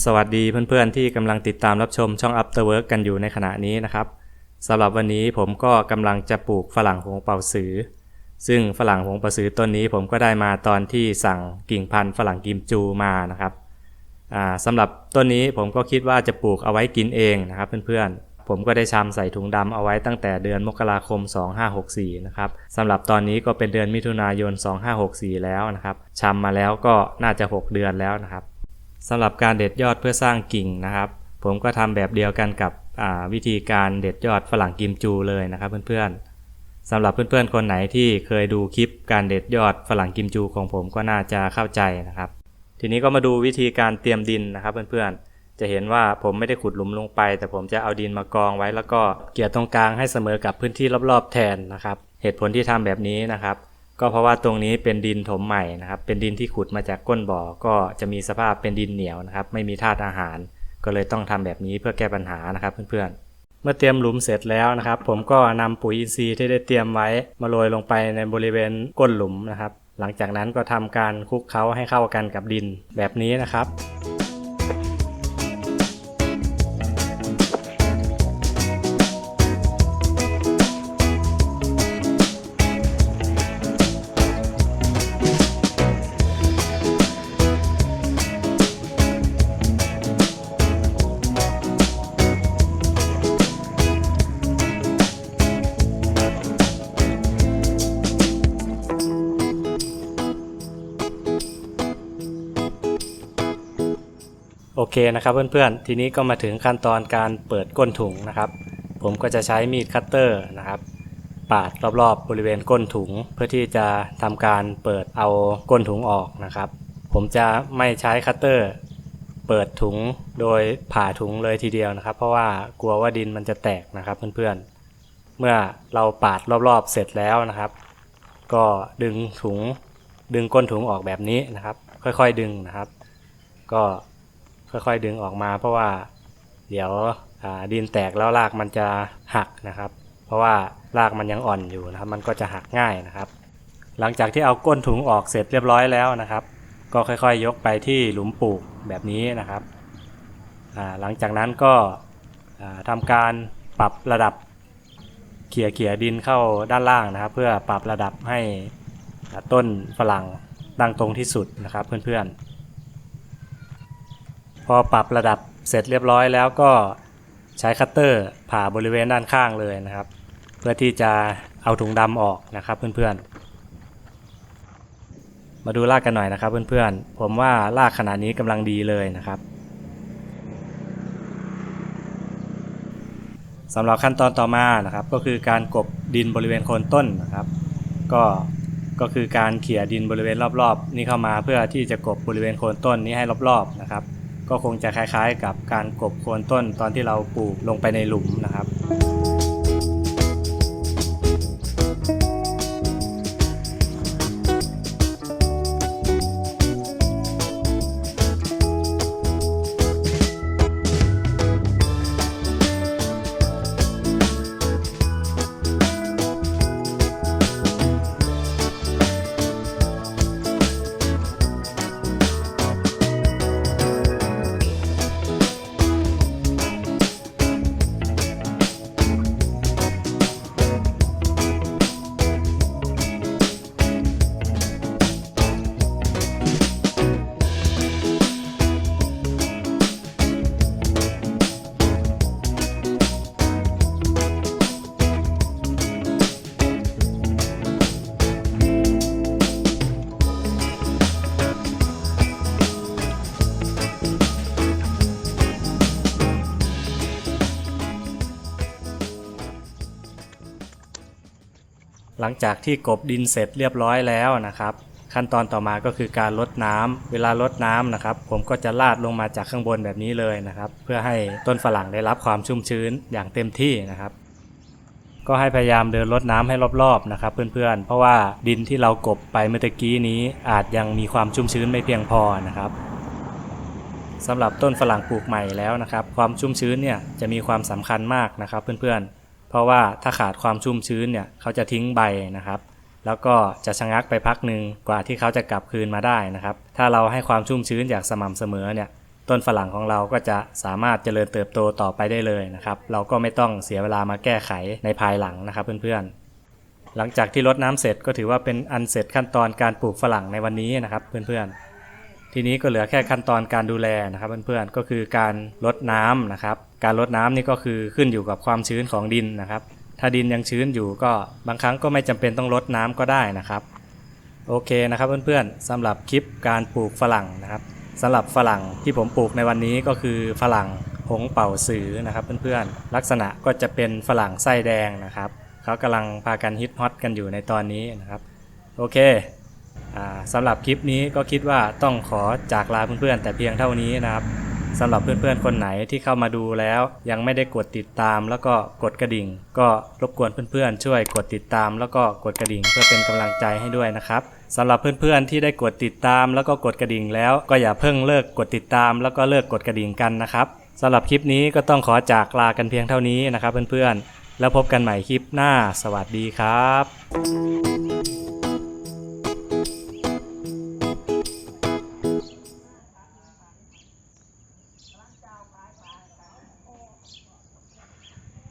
สวัสดีเพื่อนๆที่กำลังติดตามรับชมช่อง After Work กันอยู่ในขณะนี้นะครับสำหรับวันนี้ผมก็กำลังจะปลูกฝรั่งหงเป่าสือซึ่งฝรั่งหงเป่าสือต้นนี้ผมก็ได้มาตอนที่สั่งกิ่งพันธุ์ฝรั่งกิมจูมานะครับสำหรับต้นนี้ผมก็คิดว่าจะปลูกเอาไว้กินเองนะครับเพื่อนๆผมก็ได้ชำใส่ถุงดำเอาไว้ตั้งแต่เดือนมกราคม2564นะครับสำหรับตอนนี้ก็เป็นเดือนมิถุนายน2564แล้วนะครับชำมาแล้วก็น่าจะ6เดือนแล้วนะครับสำหรับการเด็ดยอดเพื่อสร้างกิ่งนะครับผมก็ทำแบบเดียวกันกับวิธีการเด็ดยอดฝรั่งกิมจูเลยนะครับเพื่อนๆสำหรับเพื่อนๆคนไหนที่เคยดูคลิปการเด็ดยอดฝรั่งกิมจูของผมก็น่าจะเข้าใจนะครับทีนี้ก็มาดูวิธีการเตรียมดินนะครับเพื่อนๆจะเห็นว่าผมไม่ได้ขุดหลุมลงไปแต่ผมจะเอาดินมากองไว้แล้วก็เกี่ยตรงกลางให้เสมอกับพื้นที่รอบๆแทนนะครับเหตุผลที่ทำแบบนี้นะครับก็เพราะว่าตรงนี้เป็นดินถมใหม่นะครับเป็นดินที่ขุดมาจากก้นบ่อก็จะมีสภาพเป็นดินเหนียวนะครับไม่มีธาตุอาหารก็เลยต้องทำแบบนี้เพื่อแก้ปัญหานะครับเพื่อนๆเมื่อเตรียมหลุมเสร็จแล้วนะครับผมก็นำปุ๋ยอินทรีย์ที่ได้เตรียมไว้มาโรยลงไปในบริเวณก้นหลุมนะครับหลังจากนั้นก็ทำการคลุกเคล้าให้เข้ากันกับดินแบบนี้นะครับโอเคนะครับเพื่อนๆทีนี้ก็มาถึงขั้นตอนการเปิดก้นถุงนะครับผมก็จะใช้มีดคัตเตอร์นะครับปาดรอบๆบริเวณก้นถุงเพื่อที่จะทำการเปิดเอาก้นถุงออกนะครับผมจะไม่ใช้คัตเตอร์เปิดถุงโดยผ่าถุงเลยทีเดียวนะครับเพราะว่ากลัวว่าดินมันจะแตกนะครับเพื่อนๆเมื่อเราปาดรอบๆเสร็จแล้วนะครับก็ดึงก้นถุงออกแบบนี้นะครับค่อยๆดึงนะครับก็ค่อยๆดึงออกมาเพราะว่าเดี๋ยวดินแตกแล้วรากมันจะหักนะครับเพราะว่ารากมันยังอ่อนอยู่นะครับมันก็จะหักง่ายนะครับหลังจากที่เอาก้นถุงออกเสร็จเรียบร้อยแล้วนะครับก็ค่อยๆยกไปที่หลุมปลูกแบบนี้นะครับหลังจากนั้นก็ทำการปรับระดับเขี่ยดินเข้าด้านล่างนะครับเพื่อปรับระดับให้ต้นฝรั่งตั้งตรงที่สุดนะครับเพื่อนๆพอปรับระดับเสร็จเรียบร้อยแล้วก็ใช้คัตเตอร์ผ่าบริเวณด้านข้างเลยนะครับเพื่อที่จะเอาถุงดำออกนะครับเพื่อนๆมาดูรากกันหน่อยนะครับเพื่อนๆผมว่ารากขนาดนี้กำลังดีเลยนะครับสำหรับขั้นตอนต่อมานะครับก็คือการกลบดินบริเวณโคนต้นนะครับก็คือการเขี่ยดินบริเวณรอบๆนี้เข้ามาเพื่อที่จะกลบบริเวณโคนต้นนี้ให้รอบๆนะครับก็คงจะคล้ายๆกับการกลบโคนต้นตอนที่เราปลูกลงไปในหลุมนะครับหลังจากที่กลบดินเสร็จเรียบร้อยแล้วนะครับขั้นตอนต่อมาก็คือการรดน้ำเวลารดน้ำนะครับผมก็จะลาดลงมาจากข้างบนแบบนี้เลยนะครับเพื่อให้ต้นฝรั่งได้รับความชุ่มชื้นอย่างเต็มที่นะครับก็ให้พยายามเดินรดน้ำให้รอบๆนะครับเพื่อนๆเพราะว่าดินที่เรากลบไปเมื่อกี้นี้อาจยังมีความชุ่มชื้นไม่เพียงพอนะครับสำหรับต้นฝรั่งปลูกใหม่แล้วนะครับความชุ่มชื้นเนี่ยจะมีความสำคัญมากนะครับเพื่อนๆเพราะว่าถ้าขาดความชุ่มชื้นเนี่ยเขาจะทิ้งใบนะครับ แล้วก็จะชะงักไปพักหนึ่งกว่าที่เขาจะกลับคืนมาได้นะครับถ้าเราให้ความชุ่มชื้นอย่างสม่ำเสมอเนี่ย ต้นฝรั่งของเราก็จะสามารถเจริญเติบโตต่อไปได้เลยนะครับเราก็ไม่ต้องเสียเวลามาแก้ไขในภายหลังนะครับเพื่อนๆหลังจากที่รดน้ำเสร็จก็ถือว่าเป็นอันเสร็จขั้นตอนการปลูกฝรั่งในวันนี้นะครับเพื่อนๆทีนี้ก็เหลือแค่ขั้นตอนการดูแลนะครับเพื่อนๆก็คือการรดน้ำนะครับการรดน้ำนี่ก็คือขึ้นอยู่กับความชื้นของดินนะครับถ้าดินยังชื้นอยู่ก็บางครั้งก็ไม่จำเป็นต้องรดน้ำก็ได้นะครับโอเคนะครับเพื่อนๆสำหรับคลิปการปลูกฝรั่งนะครับสำหรับฝรั่งที่ผมปลูกในวันนี้ก็คือฝรั่งหงเป่าสือนะครับเพื่อนๆลักษณะก็จะเป็นฝรั่งไส้แดงนะครับเขากำลังพากันฮิตฮอตกันอยู่ในตอนนี้นะครับโอเคสำหรับคลิปนี้ก็คิดว่าต้องขอจากลาเพื่อนๆแต่เพียงเท่านี้นะครับสำหรับเพื่อนๆคนไหนที่เข้ามาดูแล้วยังไม่ได้กดติดตามแล้วก็กดกระดิ่งก็รบกวนเพื่อนๆช่วยกดติดตามแล้วก็กดกระดิ่งเพื่อเป็นกำลังใจให้ด้วยนะครับสำหรับเพื่อนๆที่ได้กดติดตามแล้วก็กดกระดิ่งแล้วก็อย่าเพิ่งเลิกกดติดตามแล้วก็เลิกกดกระดิ่งกันนะครับสำหรับคลิปนี้ก็ต้องขอจากลากันเพียงเท่านี้นะครับเพื่อนๆแล้วพบกันใหม่คลิปหน้าสวัสดีครับ